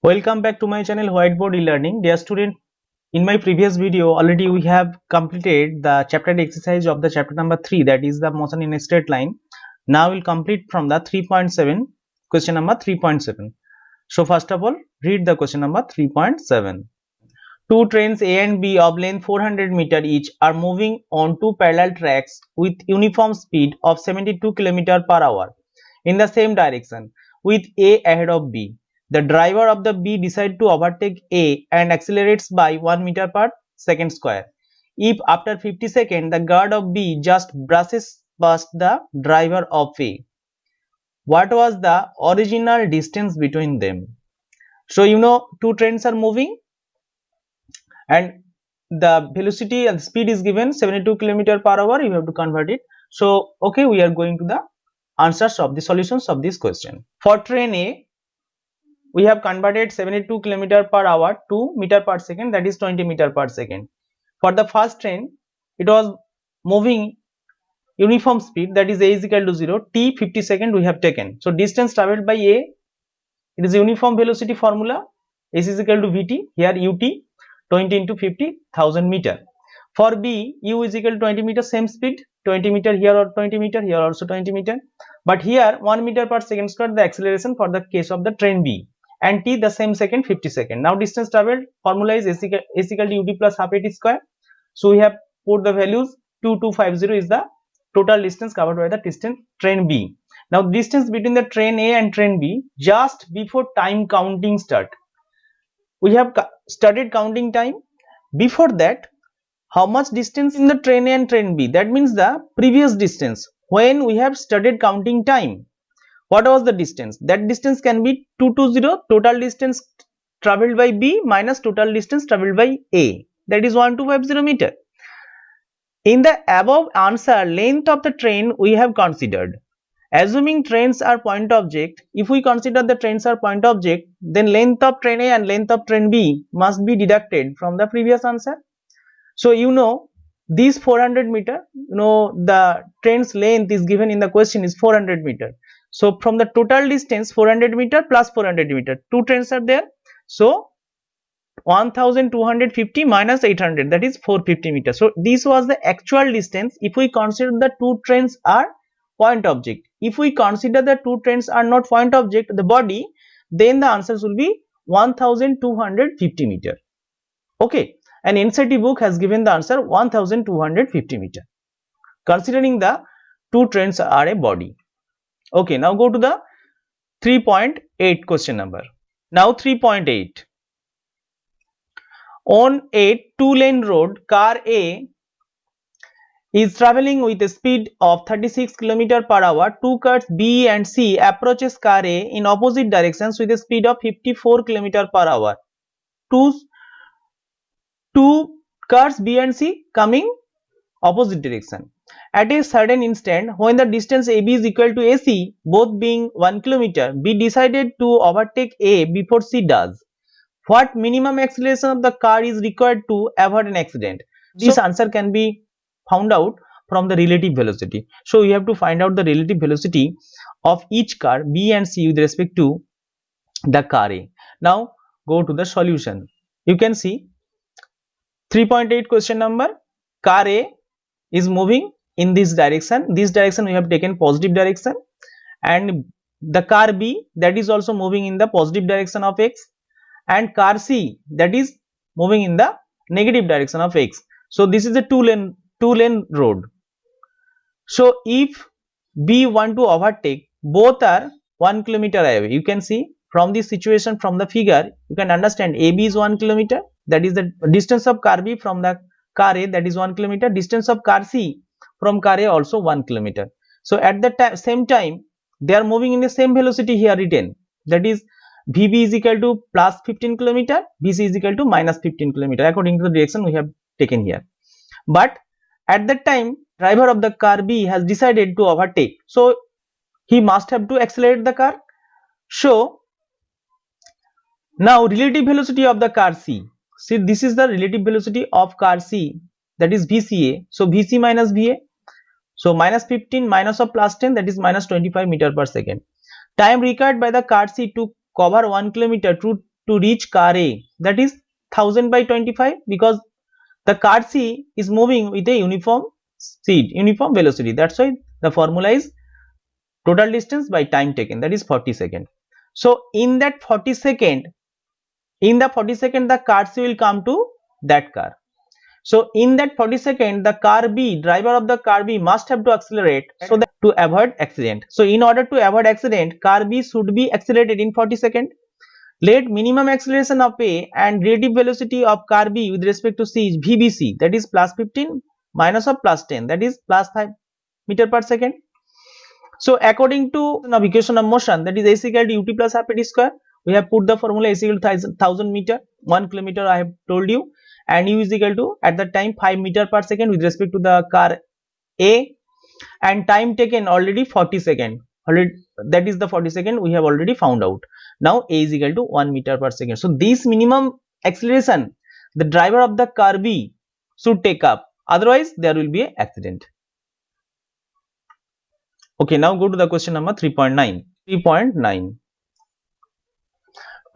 Welcome back to my channel Whiteboard e-learning. Dear student, in my previous video already we have completed the chapter exercise of the chapter number 3, that is the motion in a straight line. Now we'll complete from the 3.7 question number 3.7. So first of all, read the question number 3.7. Two trains A and B of length 400 meter each are moving on two parallel tracks with uniform speed of 72 km per hour in the same direction with A ahead of B. The driver of the B decides to overtake A and accelerates by 1 meter per second square. If after 50 seconds the guard of B just brushes past the driver of A, what was the original distance between them? So you know two trains are moving and the velocity and speed is given 72 km per hour. You have to convert it. So okay, we are going to the answers of the solutions of this question. For train A, we have converted 72 km per hour to meter per second, that is 20 meter per second. For the first train, it was moving uniform speed, that is A is equal to 0, t 50 seconds we have taken. So distance traveled by A, it is uniform velocity formula, S is equal to Vt, here ut 20 into 50,000 meter. For B, u is equal to 20 meter, same speed, 20 meter here or 20 meter here, also 20 meter, but here 1 meter per second square the acceleration for the case of the train B, and t the same second 50 seconds. Now distance traveled formula is s equal to ut plus half at square. So we have put the values. 2250 is the total distance covered by the distance train B. Now distance between the train A and train B just before time counting start. We have started counting time. Before that, how much distance in the train A and train B? That means the previous distance when we have started counting time. What was the distance? That distance can be 220, total distance traveled by B minus total distance traveled by A, that is 1250 meter. In the above answer, length of the train we have considered. Assuming trains are point object, if we consider the trains are point object, then length of train A and length of train B must be deducted from the previous answer. So you know this 400 meter, you know the train's length is given in the question is 400 meter. So from the total distance 400 meter plus 400 meter, two trains are there. So 1250 minus 800, that is 450 meters. So this was the actual distance if we consider the two trains are point object. If we consider the two trains are not point object, the body, then the answers will be 1250 meter. Okay, and NCERT book has given the answer 1250 meter, considering the two trains are a body. Okay, now go to the 3.8 question number. Now 3.8. On a two-lane road, car A is traveling with a speed of 36 km per hour. Two cars B and C approaches car A in opposite directions with a speed of 54 km per hour. Two cars B and C coming opposite direction. At a certain instant, when the distance AB is equal to AC, both being 1 km, B decided to overtake A before C does. What minimum acceleration of the car is required to avoid an accident? This answer can be found out from the relative velocity. So you have to find out the relative velocity of each car B and C with respect to the car A. Now go to the solution. You can see 3.8 question number, car A is moving in this direction. This direction we have taken positive direction, and the car B that is also moving in the positive direction of X, and car C that is moving in the negative direction of X. So this is a two lane road. So if B want to overtake, both are 1 km away. You can see from this situation, from the figure you can understand AB is 1 km, that is the distance of car B from the car A, that is 1 km. Distance of car C from car A also 1 km. So at the same time they are moving in the same velocity here written, that is VB is equal to plus 15 km, BC is equal to minus 15 km according to the direction we have taken here. But at that time driver of the car B has decided to overtake, so he must have to accelerate the car. So now relative velocity of the car C, see this is the relative velocity of car C, that is VCA. So VC minus VA, so minus 15 minus of plus 10, that is minus 25 meter per second. Time required by the car C to cover 1 km to reach car A, that is 1000 by 25, because the car C is moving with a uniform speed, uniform velocity. That's why the formula is total distance by time taken, that is 40 seconds. So in that 40 second, the car C will come to that car. So in that 40 second, the car B, driver of the car B must have to accelerate so that to avoid accident. So in order to avoid accident, car B should be accelerated in 40 seconds. Let minimum acceleration of A and relative velocity of car B with respect to C is VBC, that is plus 15 minus of plus 10, that is plus 5 meter per second. So according to the equation of motion, that is AC equal to UT plus half AT square, we have put the formula AC equal to 1000 meter, 1 kilometer I have told you, and U is equal to at that time 5 meter per second with respect to the car A, and time taken already 40 second, that is the 40 second we have already found out. Now A is equal to 1 meter per second. So this minimum acceleration the driver of the car B should take up, otherwise there will be an accident. Okay, now go to the question number 3.9. 3.9.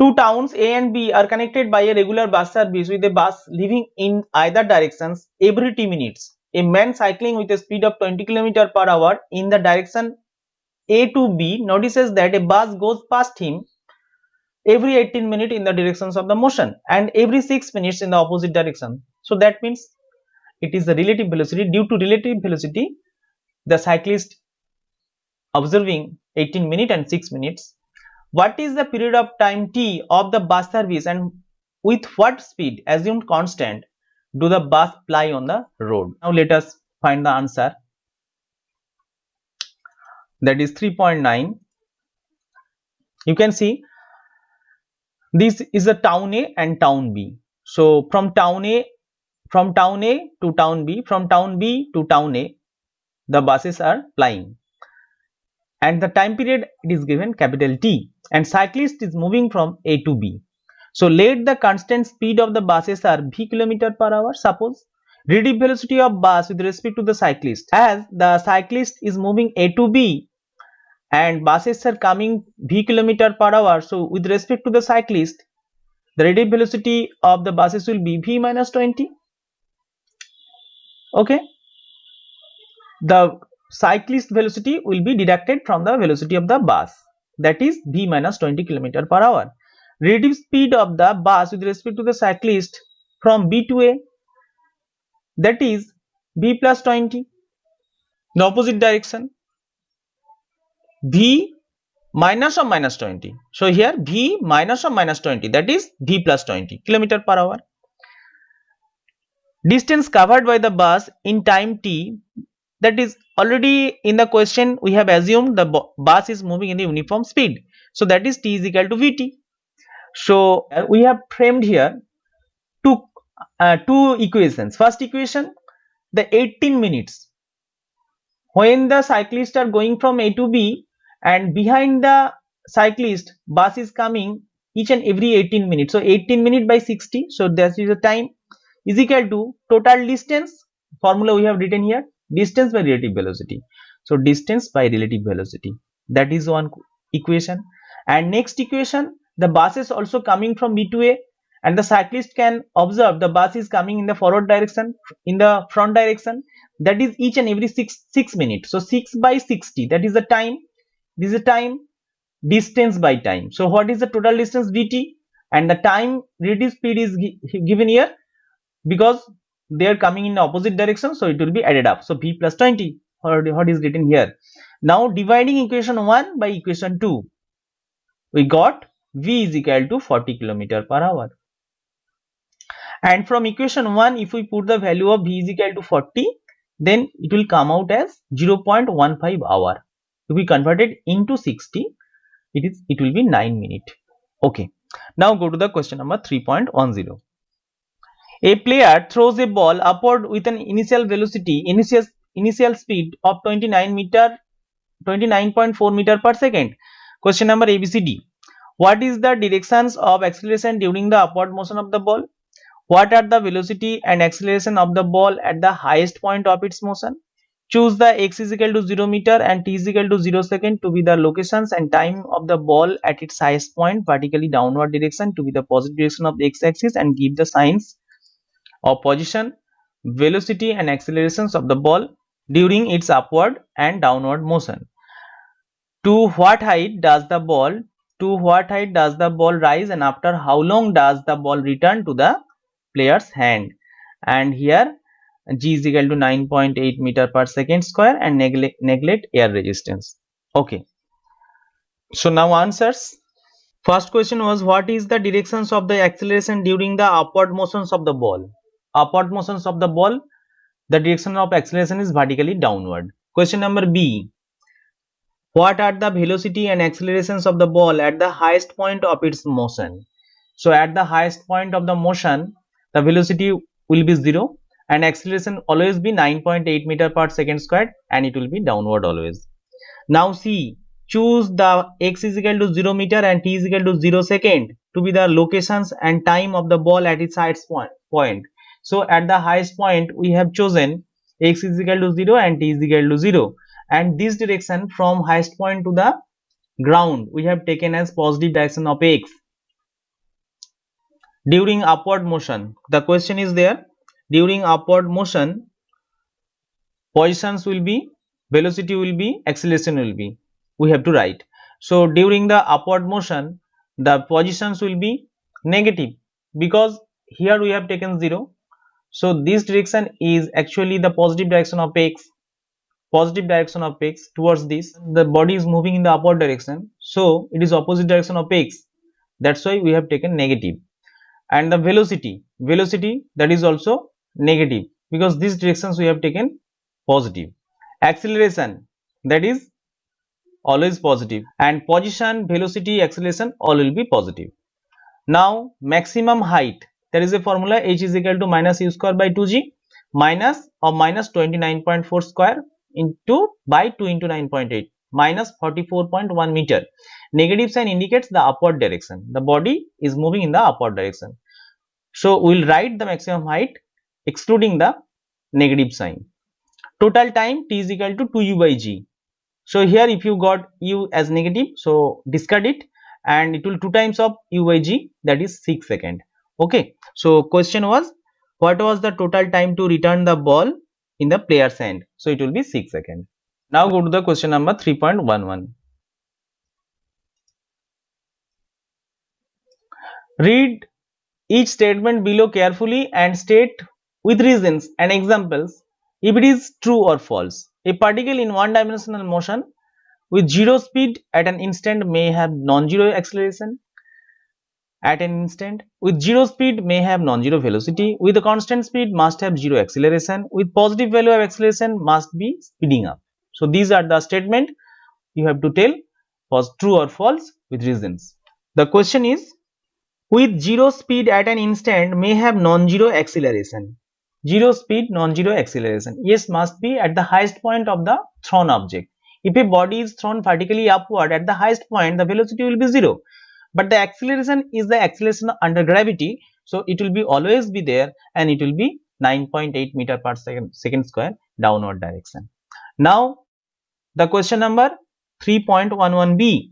Two towns A and B are connected by a regular bus service with a bus leaving in either directions every 2 minutes. A man cycling with a speed of 20 km per hour in the direction A to B notices that a bus goes past him every 18 minutes in the directions of the motion and every 6 minutes in the opposite direction. So that means it is the relative velocity. Due to relative velocity, the cyclist observing 18 minutes and 6 minutes. What is the period of time t of the bus service and with what speed assumed constant do the bus ply on the road? Now let us find the answer. That is 3.9. You can see this is a town A and town B. So from town A to town B, from town B to town A, the buses are plying, and the time period it is given capital T, and cyclist is moving from A to B. So let the constant speed of the buses are v km per hour. Suppose relative velocity of bus with respect to the cyclist, as the cyclist is moving A to B and buses are coming v km per hour. So with respect to the cyclist, the relative velocity of the buses will be v minus 20. Okay, the cyclist velocity will be deducted from the velocity of the bus, that is v minus 20 km per hour. Relative speed of the bus with respect to the cyclist from B to A, that is v plus 20. The opposite direction, v minus or minus 20. So here v minus or minus 20, that is v plus 20 km per hour. Distance covered by the bus in time t, that is already in the question we have assumed the bus is moving in the uniform speed. So that is t is equal to vt. So we have framed here two equations. First equation, the 18 minutes when the cyclists are going from A to B and behind the cyclist bus is coming each and every 18 minutes. So 18 minutes by 60, so that is the time is equal to total distance, formula we have written here, distance by relative velocity. So distance by relative velocity, that is one equation. And next equation, the bus is also coming from B to A and the cyclist can observe the bus is coming in the forward direction, in the front direction, that is each and every 6 minutes. So 6 by 60, that is the time, this is the time, distance by time. So what is the total distance vt, and the time relative speed is given here because they are coming in the opposite direction, so it will be added up. So v plus 20, what is written here. Now dividing equation 1 by equation 2, we got v is equal to 40 km per hour. And from equation 1, if we put the value of v is equal to 40, then it will come out as 0.15 hour. If we convert it into 60, it will be 9 minutes. Okay, now go to the question number 3.10. A player throws a ball upward with an initial velocity, initial speed of 29.4 meter per second. Question number ABCD. What is the directions of acceleration during the upward motion of the ball? What are the velocity and acceleration of the ball at the highest point of its motion? Choose the x is equal to 0 meter and t is equal to 0 second to be the locations and time of the ball at its highest point vertically downward direction to be the positive direction of the x-axis, and give the signs of position, velocity and accelerations of the ball during its upward and downward motion. To what height does the ball rise, and after how long does the ball return to the player's hand? And here g is equal to 9.8 meter per second square and neglect air resistance. Okay, so now answers. First question was, what is the directions of the acceleration during the upward motions of the ball? Upward motions of the ball, the direction of acceleration is vertically downward. Question number B, what are the velocity and accelerations of the ball at the highest point of its motion? So at the highest point of the motion, the velocity will be 0 and acceleration always be 9.8 meter per second squared, and it will be downward always. Now see, choose the x is equal to 0 meter and t is equal to 0 second to be the locations and time of the ball at its highest point. So at the highest point we have chosen x is equal to 0 and t is equal to 0, and this direction from highest point to the ground we have taken as positive direction of x. During upward motion, the question is there, during upward motion positions will be, velocity will be, acceleration will be, we have to write. So during the upward motion the positions will be negative because here we have taken 0. So this direction is actually the positive direction of x, towards this. The body is moving in the upward direction, so it is opposite direction of x, that's why we have taken negative. And the velocity that is also negative because these directions we have taken positive. Acceleration, that is always positive, and position, velocity, acceleration all will be positive. Now maximum height, there is a formula, h is equal to minus u square by 2g minus 29.4 square into by 2 into 9.8 minus 44.1 meter. Negative sign indicates the upward direction, the body is moving in the upward direction. So we will write the maximum height excluding the negative sign. Total time t is equal to 2u by g. So here if you got u as negative, so discard it and it will 2 times of u by g, that is 6 seconds. Okay, so question was, what was the total time to return the ball in the player's hand? So it will be 6 seconds. Now go to the question number 3.11. Read each statement below carefully and state with reasons and examples if it is true or false. A particle in one-dimensional motion with zero speed at an instant may have non-zero acceleration at an instant. With zero speed may have non-zero velocity. With a constant speed must have zero acceleration. With positive value of acceleration must be speeding up. So these are the statement you have to tell was true or false with reasons. The question is, with zero speed at an instant may have non-zero acceleration. Zero speed, non-zero acceleration. Yes, must be at the highest point of the thrown object. If a body is thrown vertically upward at the highest point, the velocity will be 0. But the acceleration is the acceleration under gravity. So it will be always be there and it will be 9.8 meter per second square downward direction. Now the question number 3.11b,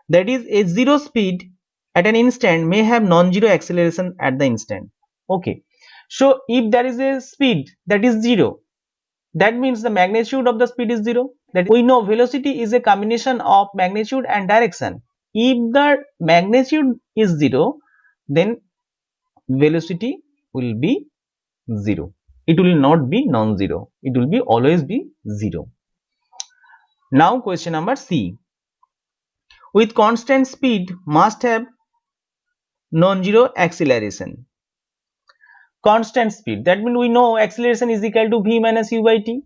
that is a zero speed at an instant may have non-zero acceleration at the instant. Okay, so if there is a speed that is 0, that means the magnitude of the speed is 0. That we know velocity is a combination of magnitude and direction. If the magnitude is 0, then velocity will be 0. It will not be non-zero. It will be always be 0. Now question number C. With constant speed must have non-zero acceleration. Constant speed, that means we know acceleration is equal to v minus u by t.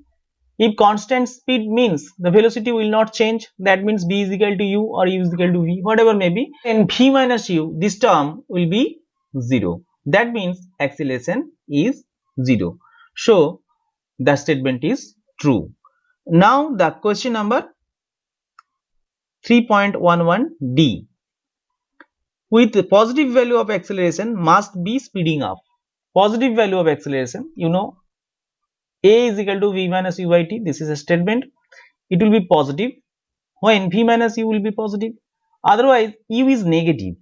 If constant speed means the velocity will not change, that means v is equal to u or u is equal to v, whatever may be, and v minus u, this term will be 0. That means acceleration is 0. So the statement is true. Now the question number 3.11d. With the positive value of acceleration must be speeding up. Positive value of acceleration, you know, A is equal to V minus U by T. This is a statement. It will be positive when V minus U will be positive. Otherwise, U is negative.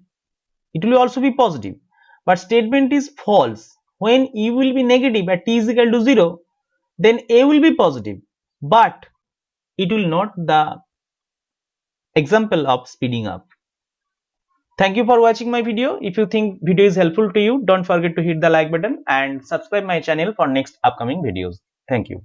It will also be positive. But statement is false. When U will be negative at T is equal to 0, then A will be positive. But it will not the example of speeding up. Thank you for watching my video. If you think video is helpful to you, don't forget to hit the like button and subscribe my channel for next upcoming videos. Thank you.